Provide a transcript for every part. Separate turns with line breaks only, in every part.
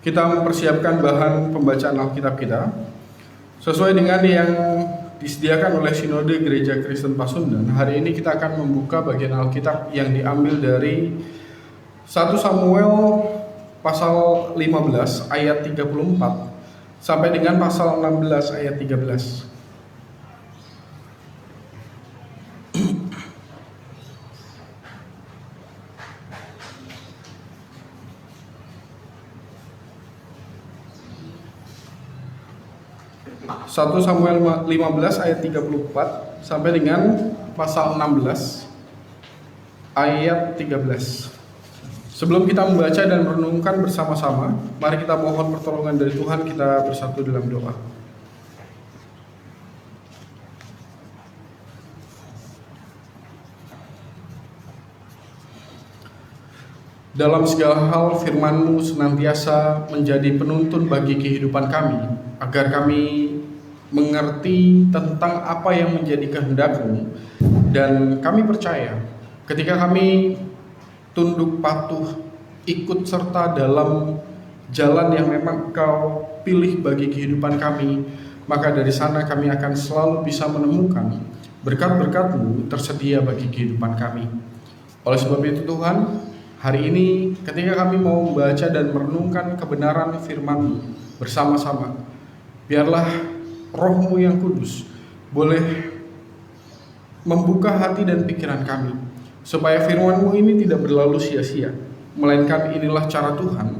Kita mempersiapkan bahan pembacaan Alkitab kita sesuai dengan yang disediakan oleh Sinode Gereja Kristen Pasundan. Hari ini kita akan membuka bagian Alkitab yang diambil dari 1 Samuel pasal 15 ayat 34 sampai dengan pasal 16 ayat 13. 1 Samuel 15 ayat 34 sampai dengan pasal 16 ayat 13. Sebelum kita membaca dan merenungkan bersama-sama, mari kita mohon pertolongan dari Tuhan. Kita bersatu dalam doa. Dalam segala hal firman-Mu senantiasa menjadi penuntun bagi kehidupan kami, agar kami mengerti tentang apa yang menjadi kehendak-Mu, dan kami percaya ketika kami tunduk patuh ikut serta dalam jalan yang memang Engkau pilih bagi kehidupan kami, maka dari sana kami akan selalu bisa menemukan berkat-berkat-Mu tersedia bagi kehidupan kami. Oleh sebab itu Tuhan, hari ini ketika kami mau membaca dan merenungkan kebenaran firman-Mu bersama-sama, biarlah Roh-Mu yang kudus boleh membuka hati dan pikiran kami, supaya firman-Mu ini tidak berlalu sia-sia, melainkan inilah cara Tuhan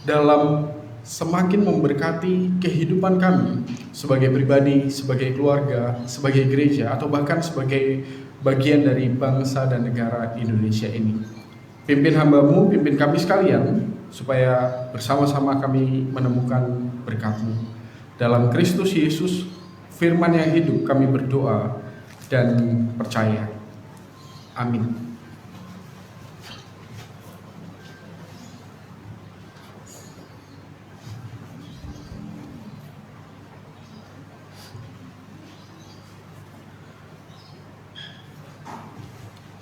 dalam semakin memberkati kehidupan kami sebagai pribadi, sebagai keluarga, sebagai gereja, atau bahkan sebagai bagian dari bangsa dan negara Indonesia ini. Pimpin hamba-Mu, pimpin kami sekalian, supaya bersama-sama kami menemukan berkat-Mu. Dalam Kristus Yesus, firman yang hidup, kami berdoa dan percaya. Amin.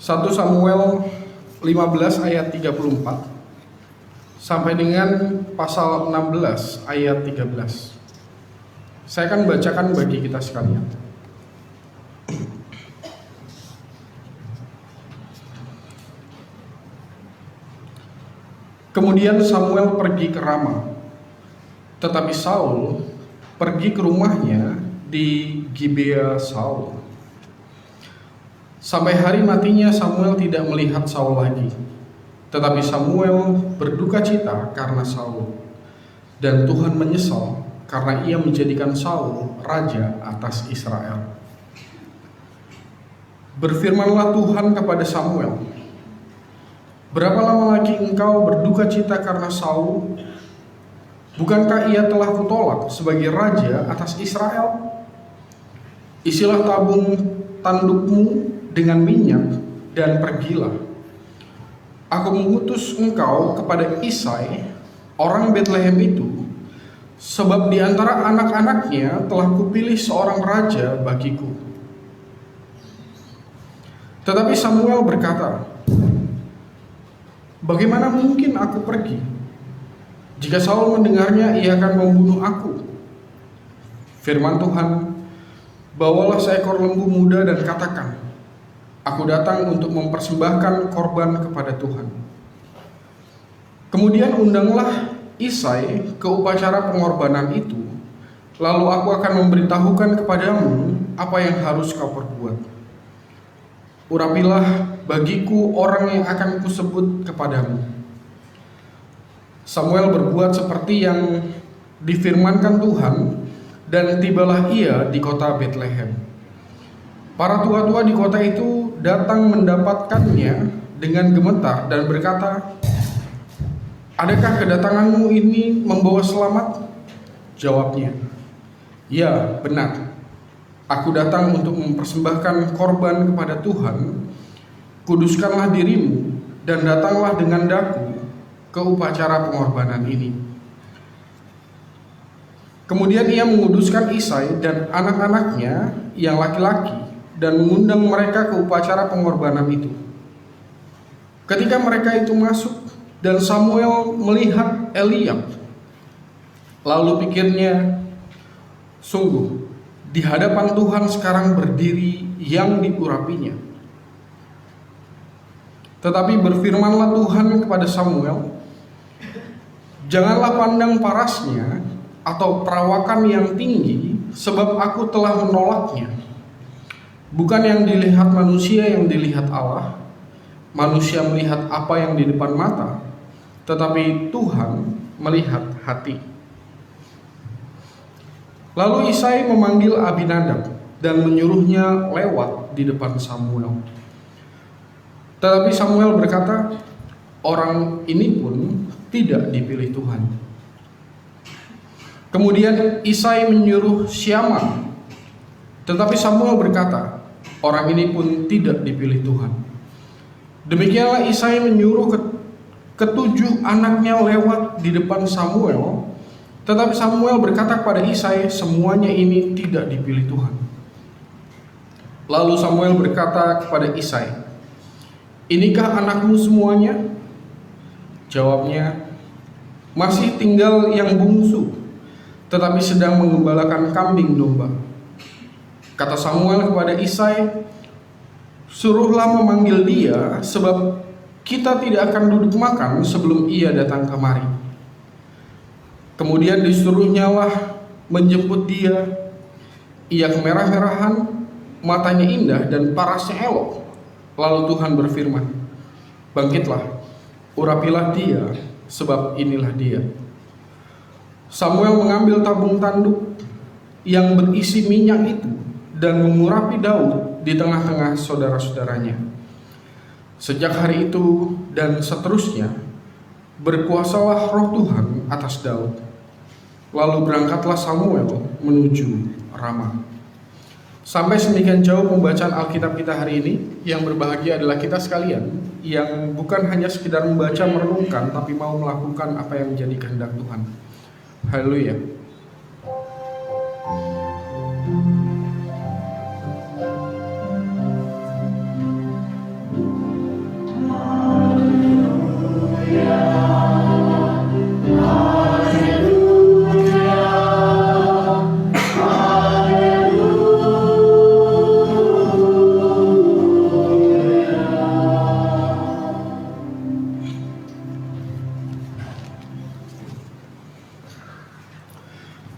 Satu Samuel 15 ayat 34 sampai dengan pasal 16 ayat 13. Saya akan bacakan bagi kita sekalian. Kemudian Samuel pergi ke Rama, tetapi Saul pergi ke rumahnya di Gibea Saul. Sampai hari matinya Samuel tidak melihat Saul lagi, tetapi Samuel berduka cita karena Saul, dan Tuhan menyesal karena ia menjadikan Saul raja atas Israel. Berfirmanlah Tuhan kepada Samuel, "Berapa lama lagi engkau berduka cita karena Saul? Bukankah ia telah kutolak sebagai raja atas Israel? Isilah tabung tandukmu dengan minyak dan pergilah. Aku mengutus engkau kepada Isai, orang Betlehem itu, sebab di antara anak-anaknya telah kupilih seorang raja bagiku." Tetapi Samuel berkata, "Bagaimana mungkin aku pergi? Jika Saul mendengarnya, ia akan membunuh aku." Firman Tuhan, "Bawalah seekor lembu muda dan katakan, aku datang untuk mempersembahkan korban kepada Tuhan. Kemudian undanglah Isai ke upacara pengorbanan itu, lalu aku akan memberitahukan kepadamu apa yang harus kau perbuat. Urapilah bagiku orang yang akan kusebut kepadamu." Samuel berbuat seperti yang difirmankan Tuhan, dan tibalah ia di kota Betlehem. Para tua-tua di kota itu datang mendapatkannya dengan gemetar dan berkata, "Adakah kedatanganmu ini membawa selamat?" Jawabnya, "Ya, benar. Aku datang untuk mempersembahkan korban kepada Tuhan. Kuduskanlah dirimu dan datanglah dengan daku ke upacara pengorbanan ini." Kemudian ia menguduskan Isai dan anak-anaknya yang laki-laki dan mengundang mereka ke upacara pengorbanan itu. Ketika mereka itu masuk dan Samuel melihat Eliab, Lalu pikirnya, sungguh di hadapan Tuhan sekarang berdiri yang diurapinya. Tetapi berfirmanlah Tuhan kepada Samuel, janganlah pandang parasnya atau perawakan yang tinggi, sebab aku telah menolaknya. Bukan yang dilihat manusia yang dilihat Allah. Manusia melihat apa yang di depan mata, tetapi Tuhan melihat hati. Lalu Isai memanggil Abinadab dan menyuruhnya lewat di depan Samuel. Tetapi Samuel berkata, orang ini pun tidak dipilih Tuhan. Kemudian Isai menyuruh Syama, tetapi Samuel berkata, orang ini pun tidak dipilih Tuhan. Demikianlah Isai menyuruh ketujuh anaknya lewat di depan Samuel. Tetapi Samuel berkata kepada Isai, semuanya ini tidak dipilih Tuhan. Lalu Samuel berkata kepada Isai, inikah anakmu semuanya? Jawabnya, masih tinggal yang bungsu, tetapi sedang mengembalakan kambing domba. Kata Samuel kepada Isai, suruhlah memanggil dia, sebab kita tidak akan duduk makan sebelum ia datang kemari. Kemudian disuruhnyalah menjemput dia. Ia kemerah-merahan, matanya indah dan parasnya elok. Lalu Tuhan berfirman, bangkitlah, urapilah dia, sebab inilah dia. Samuel mengambil tabung tanduk yang berisi minyak itu dan mengurapi Daud di tengah-tengah saudara-saudaranya. Sejak hari itu dan seterusnya, berkuasalah roh Tuhan atas Daud. Lalu berangkatlah Samuel menuju Rama. Sampai sedemikian jauh pembacaan Alkitab kita hari ini. Yang berbahagia adalah kita sekalian yang bukan hanya sekedar membaca merenungkan, tapi mau melakukan apa yang menjadi kehendak Tuhan. Haleluya.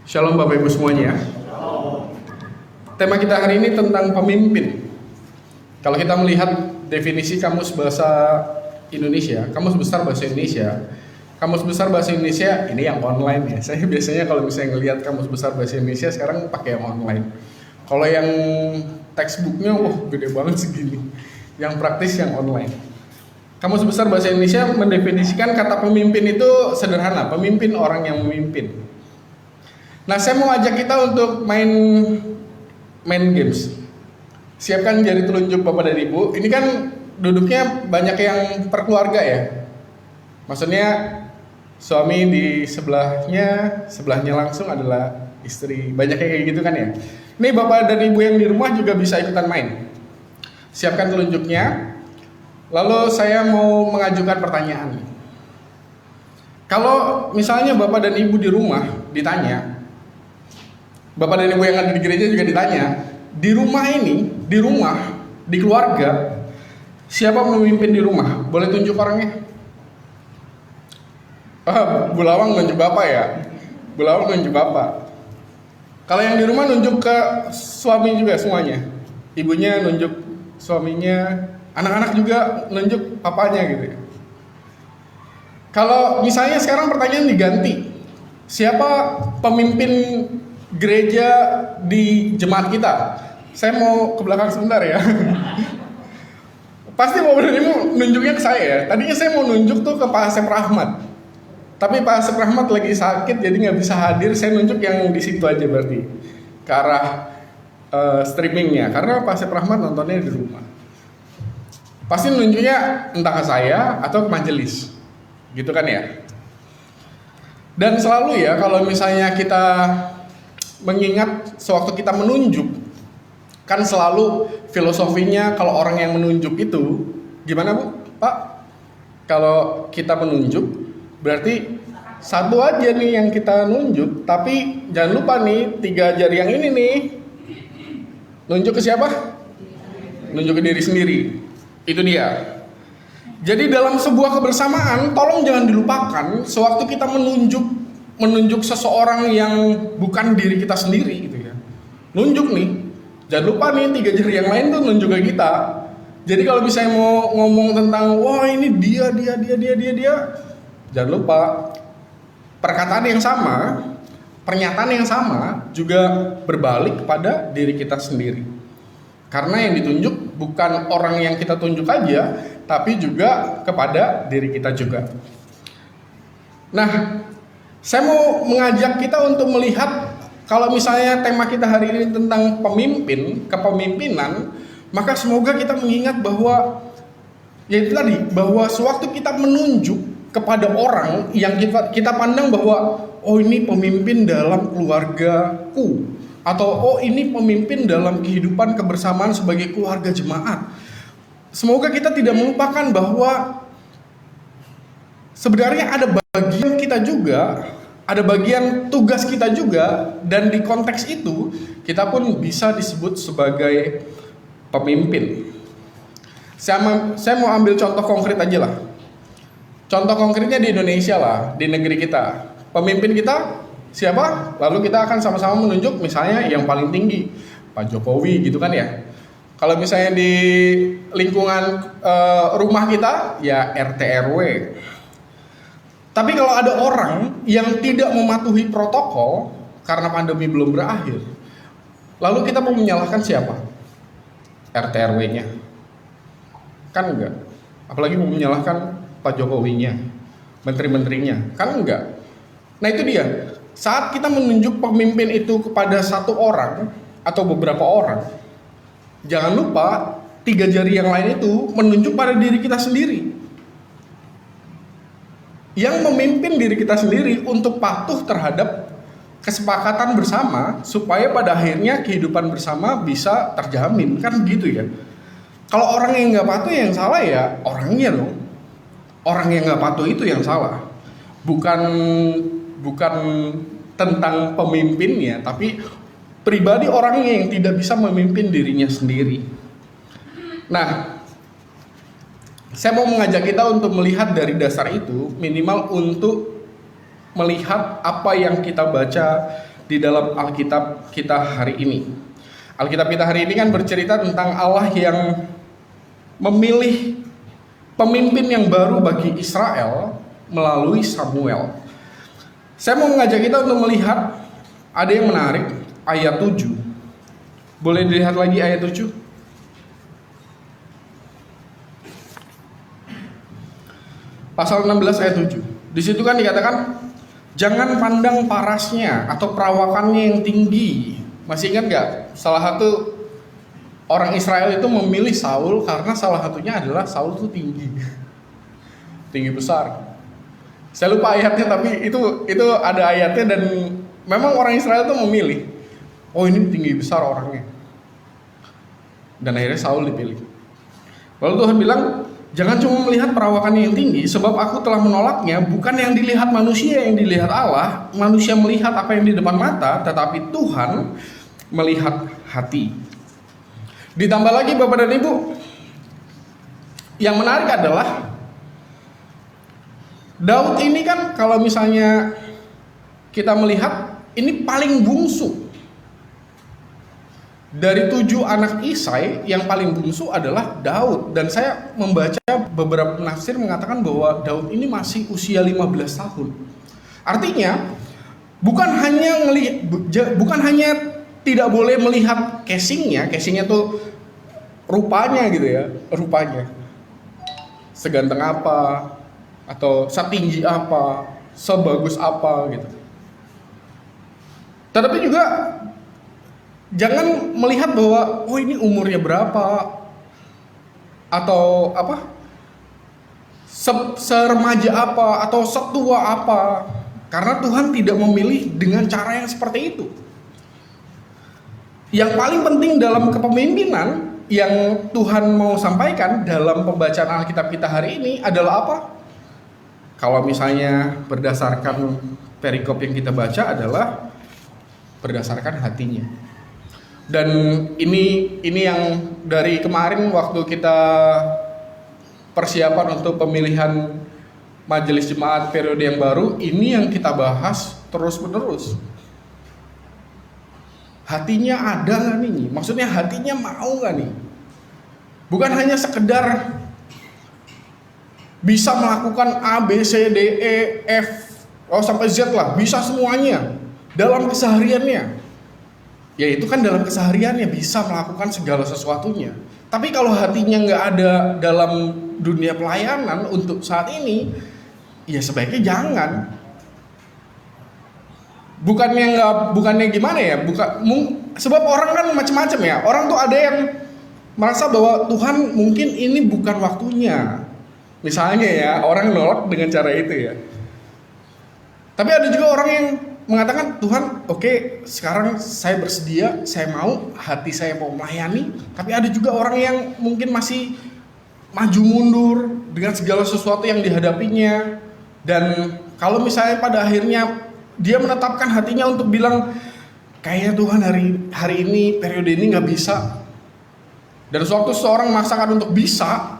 Shalom Bapak Ibu semuanya. Tema kita hari ini tentang pemimpin. Kalau kita melihat definisi Kamus Bahasa Indonesia, Kamus Besar Bahasa Indonesia, Kamus Besar Bahasa Indonesia ini yang online ya. Saya biasanya kalau misalnya ngelihat Kamus Besar Bahasa Indonesia sekarang pakai yang online. Kalau yang textbooknya, gede banget segini. Yang praktis yang online. Kamus Besar Bahasa Indonesia mendefinisikan kata pemimpin itu sederhana, pemimpin orang yang memimpin. Nah, saya mau ajak kita untuk main games. Siapkan jari telunjuk Bapak dan Ibu. Ini kan duduknya banyak yang perkeluarga ya. Maksudnya suami di sebelahnya langsung adalah istri. Banyak kayak gitu kan ya. Ini Bapak dan Ibu yang di rumah juga bisa ikutan main. Siapkan telunjuknya. Lalu saya mau mengajukan pertanyaan. Kalau misalnya Bapak dan Ibu di rumah ditanya, Bapak dan Ibu yang ada di gereja juga ditanya, di rumah ini, di keluarga, siapa pemimpin di rumah? Boleh tunjuk orangnya? Bu Lawang nunjuk Bapak ya? Bu Lawang nunjuk Bapak. Kalau yang di rumah nunjuk ke suami juga semuanya? Ibunya nunjuk suaminya, anak-anak juga nunjuk papanya gitu ya? Kalau misalnya sekarang pertanyaan diganti, siapa pemimpin gereja di jemaat kita? Saya mau ke belakang sebentar ya. Pasti Bapak dan Ibu nunjuknya ke saya ya. Tadinya saya mau nunjuk tuh ke Pak Asep Rahmat, tapi Pak Asep Rahmat lagi sakit jadi nggak bisa hadir. Saya nunjuk yang di situ aja berarti ke arah streamingnya, karena Pak Asep Rahmat nontonnya di rumah. Pasti nunjuknya entah ke saya atau ke majelis, gitu kan ya. Dan selalu ya kalau misalnya kita mengingat sewaktu kita menunjuk, kan selalu filosofinya kalau orang yang menunjuk itu gimana Bu? Pak? Kalau kita menunjuk berarti Satu aja nih yang kita nunjuk, tapi jangan lupa nih 3 jari yang ini nih. Nunjuk ke siapa? Nunjuk ke diri sendiri. Itu dia. Jadi dalam sebuah kebersamaan, tolong jangan dilupakan sewaktu kita menunjuk seseorang yang bukan diri kita sendiri gitu ya. Nunjuk nih. Jangan lupa nih 3 jari yang lain tuh nunjuk ke kita. Jadi kalau misalnya mau ngomong tentang wah ini dia, jangan lupa perkataan yang sama, pernyataan yang sama juga berbalik kepada diri kita sendiri. Karena yang ditunjuk bukan orang yang kita tunjuk aja, tapi juga kepada diri kita juga. Nah, saya mau mengajak kita untuk melihat kalau misalnya tema kita hari ini tentang pemimpin, kepemimpinan, maka semoga kita mengingat bahwa yaitu tadi, bahwa sewaktu kita menunjuk kepada orang yang kita pandang bahwa oh ini pemimpin dalam keluargaku, atau oh ini pemimpin dalam kehidupan kebersamaan sebagai keluarga jemaat. Semoga kita tidak melupakan bahwa sebenarnya ada bagian kita juga, ada bagian tugas kita juga, dan di konteks itu kita pun bisa disebut sebagai pemimpin. Saya mau ambil contoh konkret aja lah. Contoh konkretnya di Indonesia lah, di negeri kita. Pemimpin kita siapa? Lalu kita akan sama-sama menunjuk misalnya yang paling tinggi, Pak Jokowi gitu kan ya. Kalau misalnya di lingkungan rumah kita, ya RT RW. Tapi kalau ada orang yang tidak mematuhi protokol karena pandemi belum berakhir, lalu kita mau menyalahkan siapa? RT RW-nya? Kan enggak. Apalagi mau menyalahkan Pak Jokowinya, menteri-menterinya, kan enggak. Nah itu dia, saat kita menunjuk pemimpin itu kepada satu orang atau beberapa orang, jangan lupa 3 jari yang lain itu menunjuk pada diri kita sendiri, yang memimpin diri kita sendiri untuk patuh terhadap kesepakatan bersama, supaya pada akhirnya kehidupan bersama bisa terjamin, kan gitu ya. Kalau orang yang nggak patuh yang salah ya orangnya dong. Orang yang nggak patuh itu yang salah, bukan tentang pemimpinnya, tapi pribadi orangnya yang tidak bisa memimpin dirinya sendiri. Nah, saya mau mengajak kita untuk melihat dari dasar itu, minimal untuk melihat apa yang kita baca di dalam Alkitab kita hari ini. Alkitab kita hari ini kan bercerita tentang Allah yang memilih pemimpin yang baru bagi Israel melalui Samuel. Saya mau mengajak kita untuk melihat ada yang menarik, ayat 7. Boleh dilihat lagi ayat 7? Pasal 16 ayat 7. Di situ kan dikatakan jangan pandang parasnya atau perawakannya yang tinggi. Masih ingat gak? Salah satu orang Israel itu memilih Saul karena salah satunya adalah Saul itu tinggi besar. Saya lupa ayatnya, tapi itu ada ayatnya, dan memang orang Israel itu memilih, oh ini tinggi besar orangnya, dan akhirnya Saul dipilih. Lalu Tuhan bilang, jangan cuma melihat perawakannya yang tinggi, sebab aku telah menolaknya. Bukan yang dilihat manusia, yang dilihat Allah. Manusia melihat apa yang di depan mata, tetapi Tuhan melihat hati. Ditambah lagi Bapak dan Ibu, yang menarik adalah Daud ini kan kalau misalnya kita melihat, ini paling bungsu. Dari 7 anak Isai, yang paling bungsu adalah Daud. Dan saya membaca beberapa penafsir mengatakan bahwa Daud ini masih usia 15 tahun. Artinya, bukan hanya tidak boleh melihat casingnya tuh rupanya gitu ya, rupanya. Seganteng apa, atau setinggi apa, sebagus apa gitu. Tetapi juga jangan melihat bahwa oh ini umurnya berapa, atau apa, seremaja apa, atau setua apa. Karena Tuhan tidak memilih dengan cara yang seperti itu. Yang paling penting dalam kepemimpinan yang Tuhan mau sampaikan dalam pembacaan Alkitab kita hari ini adalah apa? Kalau misalnya berdasarkan perikop yang kita baca adalah berdasarkan hatinya. Dan ini yang dari kemarin waktu kita persiapan untuk pemilihan majelis jemaat periode yang baru, ini yang kita bahas terus-menerus. Hatinya ada nggak nih? Maksudnya hatinya mau nggak nih? Bukan hanya sekedar bisa melakukan A, B, C, D, E, F, sampai Z lah, bisa semuanya dalam kesehariannya. Ya itu kan dalam kesehariannya bisa melakukan segala sesuatunya. Tapi kalau hatinya nggak ada dalam dunia pelayanan untuk saat ini, ya sebaiknya jangan. Bukannya gimana ya? Sebab orang kan macam-macam ya. Orang tuh ada yang merasa bahwa Tuhan mungkin ini bukan waktunya. Misalnya ya, orang nolak dengan cara itu ya. Tapi ada juga orang yang mengatakan, Tuhan, oke, sekarang saya bersedia, saya mau, hati saya mau melayani. Tapi ada juga orang yang mungkin masih maju mundur dengan segala sesuatu yang dihadapinya. Dan kalau misalnya pada akhirnya dia menetapkan hatinya untuk bilang, kayaknya Tuhan hari ini, periode ini gak bisa. Dan sewaktu seorang memaksakan untuk bisa,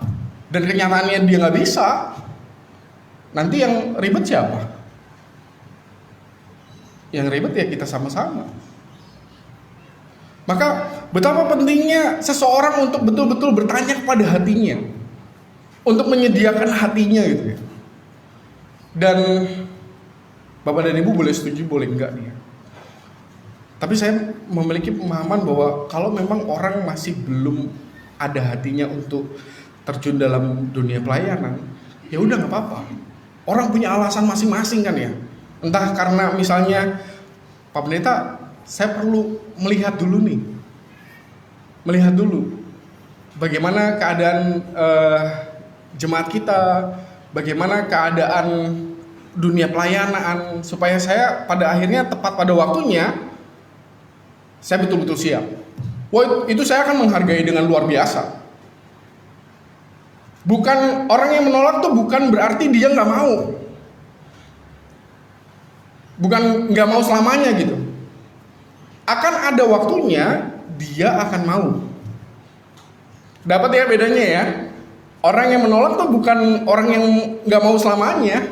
dan kenyataannya dia gak bisa, nanti yang ribet siapa? Yang ribet ya kita sama-sama. Maka betapa pentingnya seseorang untuk betul-betul bertanya kepada hatinya, untuk menyediakan hatinya gitu ya. Dan Bapak dan Ibu boleh setuju, boleh enggak nih ya. Tapi saya memiliki pemahaman bahwa kalau memang orang masih belum ada hatinya untuk terjun dalam dunia pelayanan, ya udah nggak apa-apa. Orang punya alasan masing-masing kan ya. Entah karena misalnya, Pak Pendeta, saya perlu melihat dulu bagaimana keadaan jemaat kita, bagaimana keadaan dunia pelayanan, supaya saya pada akhirnya tepat pada waktunya saya betul-betul siap. Wah, itu saya akan menghargai dengan luar biasa. Bukan orang yang menolak tuh bukan berarti dia nggak mau, bukan nggak mau selamanya gitu. Akan ada waktunya dia akan mau. Dapat ya bedanya ya. Orang yang menolak tuh bukan orang yang nggak mau selamanya,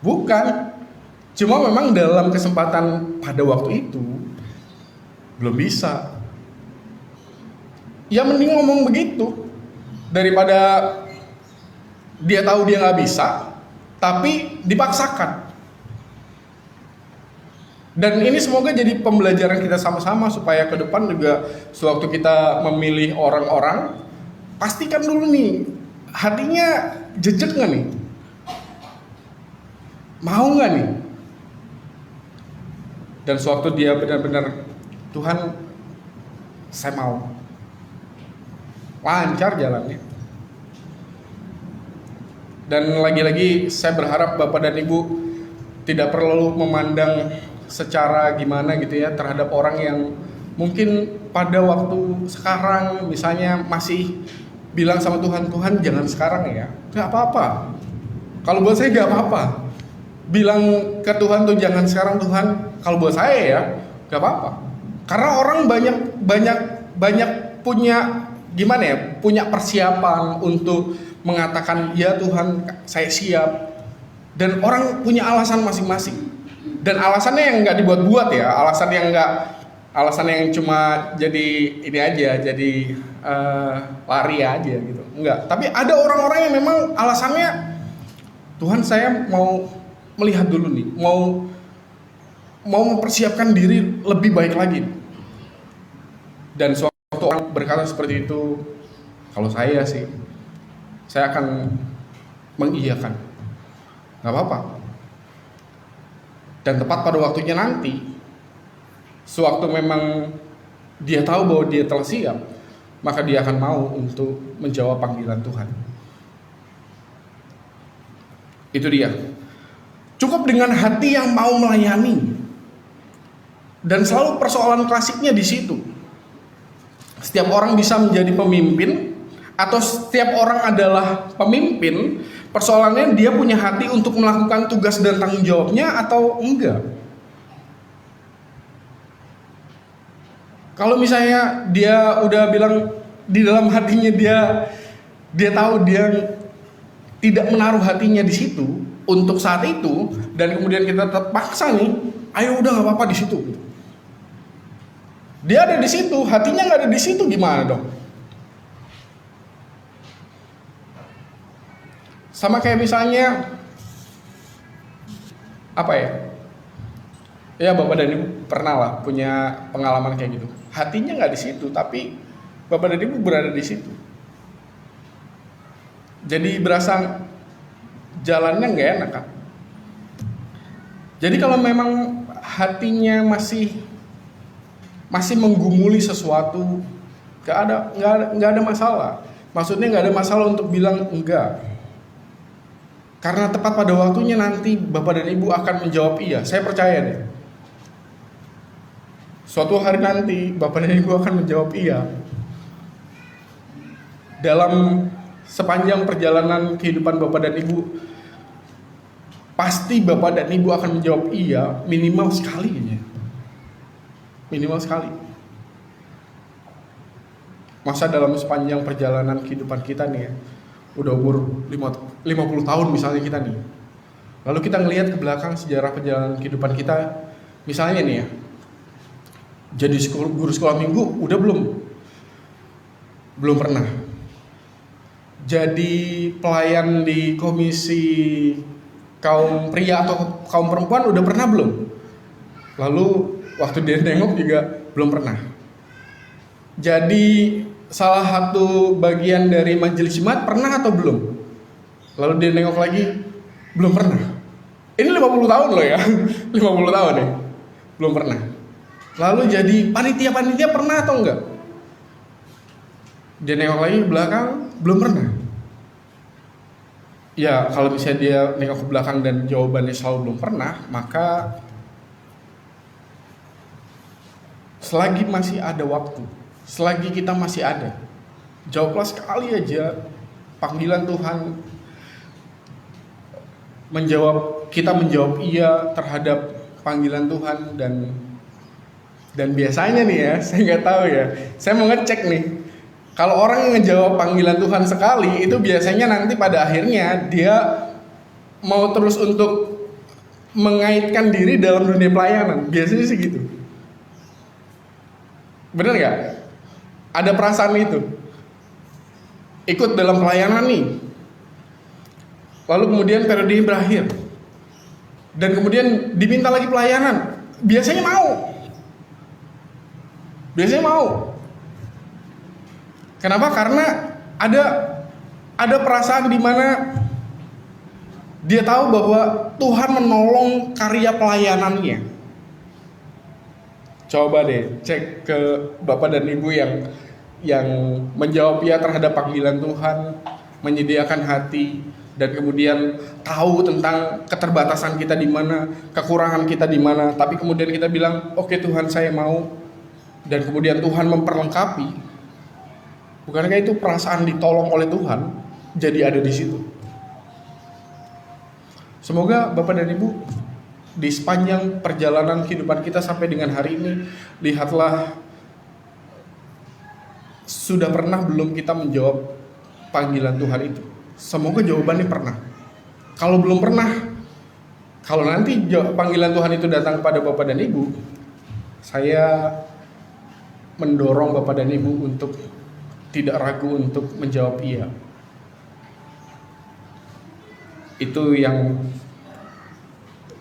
bukan. Cuma memang dalam kesempatan pada waktu itu belum bisa. Ya mending ngomong begitu daripada dia tahu dia nggak bisa, tapi dipaksakan. Dan ini semoga jadi pembelajaran kita sama-sama supaya ke depan juga sewaktu kita memilih orang-orang, pastikan dulu nih hatinya jejak nggak nih, mau nggak nih. Dan sewaktu dia benar-benar, Tuhan, saya mau, lancar jalannya. Dan lagi-lagi saya berharap Bapak dan Ibu tidak perlu memandang secara gimana gitu ya terhadap orang yang mungkin pada waktu sekarang misalnya masih bilang sama Tuhan, Tuhan jangan sekarang ya. Gak apa-apa. Kalau buat saya gak apa-apa. Bilang ke Tuhan tuh jangan sekarang Tuhan. Kalau buat saya ya gak apa-apa. Karena orang banyak punya gimana ya, punya persiapan untuk mengatakan ya Tuhan saya siap, dan orang punya alasan masing-masing, dan alasannya yang nggak dibuat-buat ya, alasan yang cuma jadi ini aja, jadi lari aja gitu, enggak. Tapi ada orang-orang yang memang alasannya, Tuhan saya mau melihat dulu nih, mau mempersiapkan diri lebih baik lagi. Dan suatu orang berkata seperti itu, kalau saya sih, saya akan mengiyakan, nggak apa-apa. Dan tepat pada waktunya nanti, sewaktu memang dia tahu bahwa dia telah siap, maka dia akan mau untuk menjawab panggilan Tuhan. Itu dia. Cukup dengan hati yang mau melayani. Dan selalu persoalan klasiknya di situ. Setiap orang bisa menjadi pemimpin, atau setiap orang adalah pemimpin, Persoalannya dia punya hati untuk melakukan tugas dan tanggung jawabnya atau enggak. Kalau misalnya dia udah bilang di dalam hatinya dia tahu dia tidak menaruh hatinya di situ untuk saat itu, dan kemudian kita tetap paksa nih, ayo udah nggak apa-apa di situ. Dia ada di situ, hatinya nggak ada di situ, gimana dong? Sama kayak misalnya apa ya? Ya Bapak dan Ibu pernah lah punya pengalaman kayak gitu. Hatinya nggak di situ, tapi Bapak dan Ibu berada di situ. Jadi berasa jalannya nggak enak kan? Jadi kalau memang hatinya masih menggumuli sesuatu, nggak ada masalah. Maksudnya nggak ada masalah untuk bilang enggak. Karena tepat pada waktunya nanti Bapak dan Ibu akan menjawab iya. Saya percaya deh. Suatu hari nanti Bapak dan Ibu akan menjawab iya. Dalam sepanjang perjalanan kehidupan Bapak dan Ibu, pasti Bapak dan Ibu akan menjawab iya minimal sekali aja. Minimal sekali. Masa dalam sepanjang perjalanan kehidupan kita nih ya, udah umur 50 tahun misalnya kita nih. Lalu kita ngelihat ke belakang sejarah perjalanan kehidupan kita, misalnya nih ya, jadi guru sekolah minggu udah belum? Belum pernah. Jadi pelayan di komisi kaum pria atau kaum perempuan udah pernah belum? Lalu waktu dia nengok juga belum pernah. Jadi salah satu bagian dari majelis jemaat pernah atau belum? Lalu dia nengok lagi, belum pernah. Ini 50 tahun loh ya. 50 tahun ya. Belum pernah. Lalu jadi panitia pernah atau enggak? Dia nengok lagi ke belakang, belum pernah. Ya kalau misalnya dia nengok ke belakang dan jawabannya selalu belum pernah, maka selagi masih ada waktu, selagi kita masih ada, jawablah sekali aja panggilan Tuhan. Kita menjawab iya terhadap panggilan Tuhan, dan biasanya nih ya, saya nggak tahu ya, saya mau ngecek nih, kalau orang yang ngejawab panggilan Tuhan sekali itu biasanya nanti pada akhirnya dia mau terus untuk mengaitkan diri dalam dunia pelayanan, biasanya sih gitu. Bener nggak? Ada perasaan itu. Ikut dalam pelayanan nih. Lalu kemudian periode ini berakhir. Dan kemudian diminta lagi pelayanan. Biasanya mau. Kenapa? Karena ada perasaan di mana dia tahu bahwa Tuhan menolong karya pelayanannya. Coba deh cek ke Bapak dan Ibu yang menjawab ya terhadap panggilan Tuhan, menyediakan hati, dan kemudian tahu tentang keterbatasan kita di mana, kekurangan kita di mana, tapi kemudian kita bilang, oke Tuhan saya mau, dan kemudian Tuhan memperlengkapi. Bukankah itu perasaan ditolong oleh Tuhan jadi ada di situ? Semoga Bapak dan Ibu di sepanjang perjalanan kehidupan kita sampai dengan hari ini, lihatlah, sudah pernah belum kita menjawab panggilan Tuhan itu? Semoga jawabannya pernah. Kalau belum pernah, kalau nanti panggilan Tuhan itu datang kepada Bapak dan Ibu, saya mendorong Bapak dan Ibu untuk tidak ragu untuk menjawab iya. Itu yang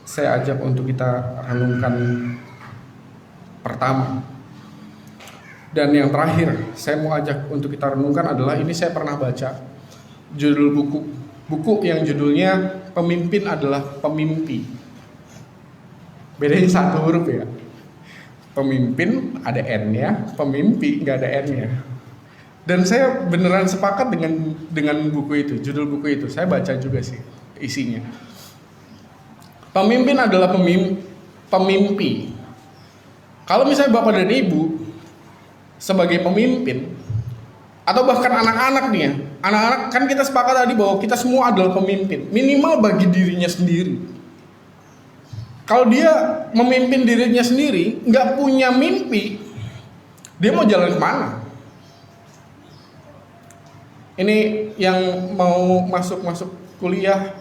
saya ajak untuk kita renungkan pertama. Dan yang terakhir saya mau ajak untuk kita renungkan adalah, ini saya pernah baca judul buku yang judulnya Pemimpin Adalah Pemimpi. Bedanya satu huruf ya. Pemimpin ada N-nya, pemimpi nggak ada N-nya. Dan saya beneran sepakat dengan buku itu, judul buku itu. Saya baca juga sih isinya. Pemimpin adalah pemimpi. Kalau misalnya Bapak dan Ibu sebagai pemimpin, Atau bahkan anak-anak nih ya. Anak-anak kan kita sepakat tadi bahwa kita semua adalah pemimpin. Minimal bagi dirinya sendiri. Kalau dia memimpin dirinya sendiri, nggak punya mimpi, dia mau jalan kemana? Ini yang mau masuk kuliah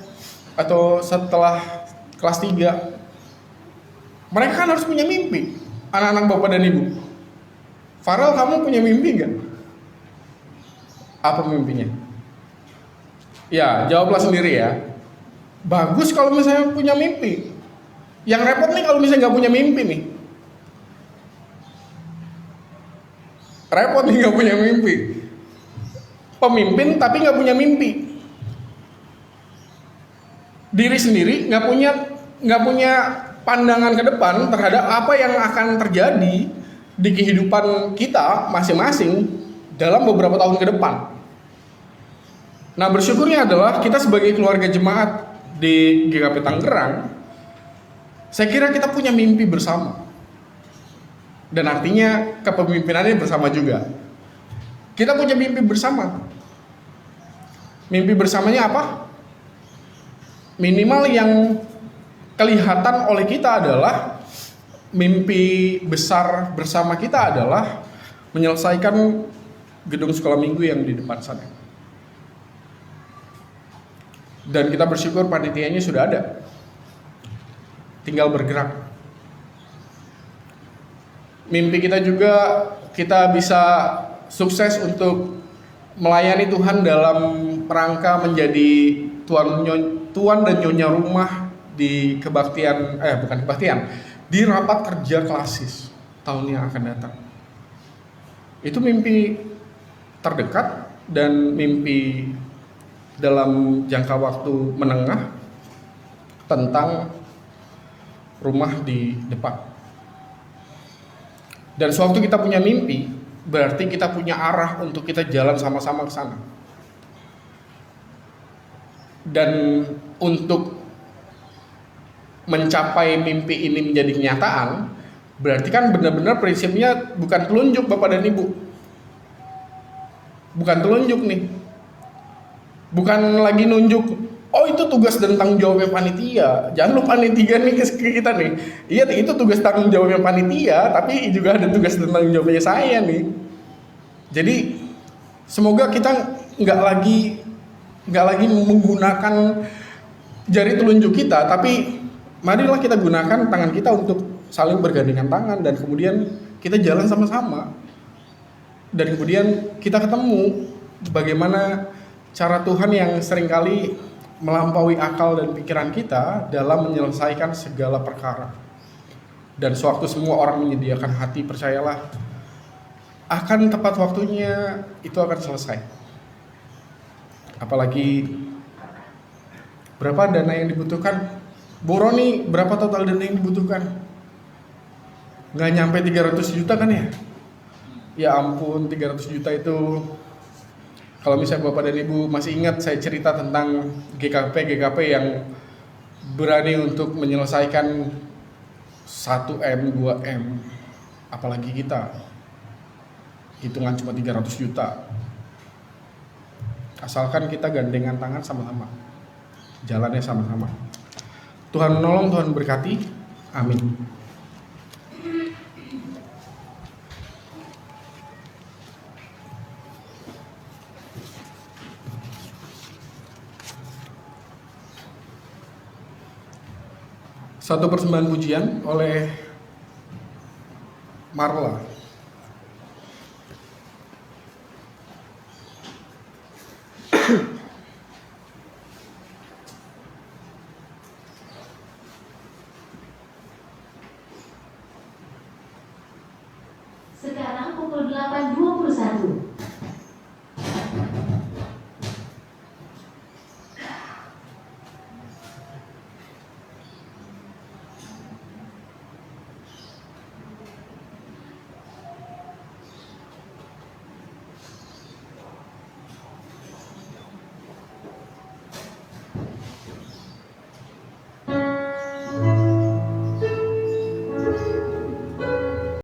atau setelah kelas 3, mereka kan harus punya mimpi. Anak-anak bapak dan ibu, Farel, kamu punya mimpi nggak? Apa mimpinya? Ya, jawablah sendiri ya. Bagus kalau misalnya punya mimpi. Yang repot nih kalau misalnya nggak punya mimpi nih. Repot nih nggak punya mimpi. Pemimpin tapi nggak punya mimpi. Diri sendiri nggak punya pandangan ke depan terhadap apa yang akan terjadi di kehidupan kita masing-masing dalam beberapa tahun ke depan. Nah, bersyukurnya adalah kita sebagai keluarga jemaat di GKP Tangerang, saya kira kita punya mimpi bersama. Dan artinya kepemimpinannya bersama juga. Kita punya mimpi bersama. Mimpi bersamanya apa? Minimal yang kelihatan oleh kita adalah mimpi besar bersama kita adalah menyelesaikan gedung sekolah minggu yang di depan sana. Dan kita bersyukur panitianya sudah ada. Tinggal bergerak. Mimpi kita juga kita bisa sukses untuk melayani Tuhan dalam rangka menjadi tuan dan nyonya rumah di di rapat kerja klasis tahun yang akan datang. Itu mimpi terdekat dan mimpi dalam jangka waktu menengah tentang rumah di depan. Dan sewaktu kita punya mimpi, berarti kita punya arah untuk kita jalan sama-sama ke sana. Dan untuk mencapai mimpi ini menjadi kenyataan, berarti kan benar-benar prinsipnya bukan telunjuk Bapak dan Ibu. Bukan telunjuk nih. Bukan lagi nunjuk, oh itu tugas dan tanggung jawabnya panitia. Jangan lupa panitia nih ke kita nih. Iya, itu tugas tanggung jawabnya panitia, tapi juga ada tugas dan tanggung jawabnya saya nih. Jadi semoga kita nggak lagi menggunakan jari telunjuk kita, tapi marilah kita gunakan tangan kita untuk saling bergandengan tangan dan kemudian kita jalan sama-sama. Dan kemudian kita ketemu bagaimana cara Tuhan yang seringkali melampaui akal dan pikiran kita dalam menyelesaikan segala perkara. Dan sewaktu semua orang menyediakan hati, percayalah, akan tepat waktunya itu akan selesai. Apalagi berapa dana yang dibutuhkan? Bu Roni, berapa total dana yang dibutuhkan? Nggak nyampe 300 juta kan ya? Ya ampun, 300 juta itu. Kalau misalnya Bapak dan Ibu masih ingat saya cerita tentang GKP yang berani untuk menyelesaikan 1M, 2M. Apalagi kita, hitungan cuma 300 juta. Asalkan kita gandengan tangan sama-sama, jalannya sama-sama. Tuhan menolong, Tuhan berkati. Amin. Satu persembahan pujian oleh Marla.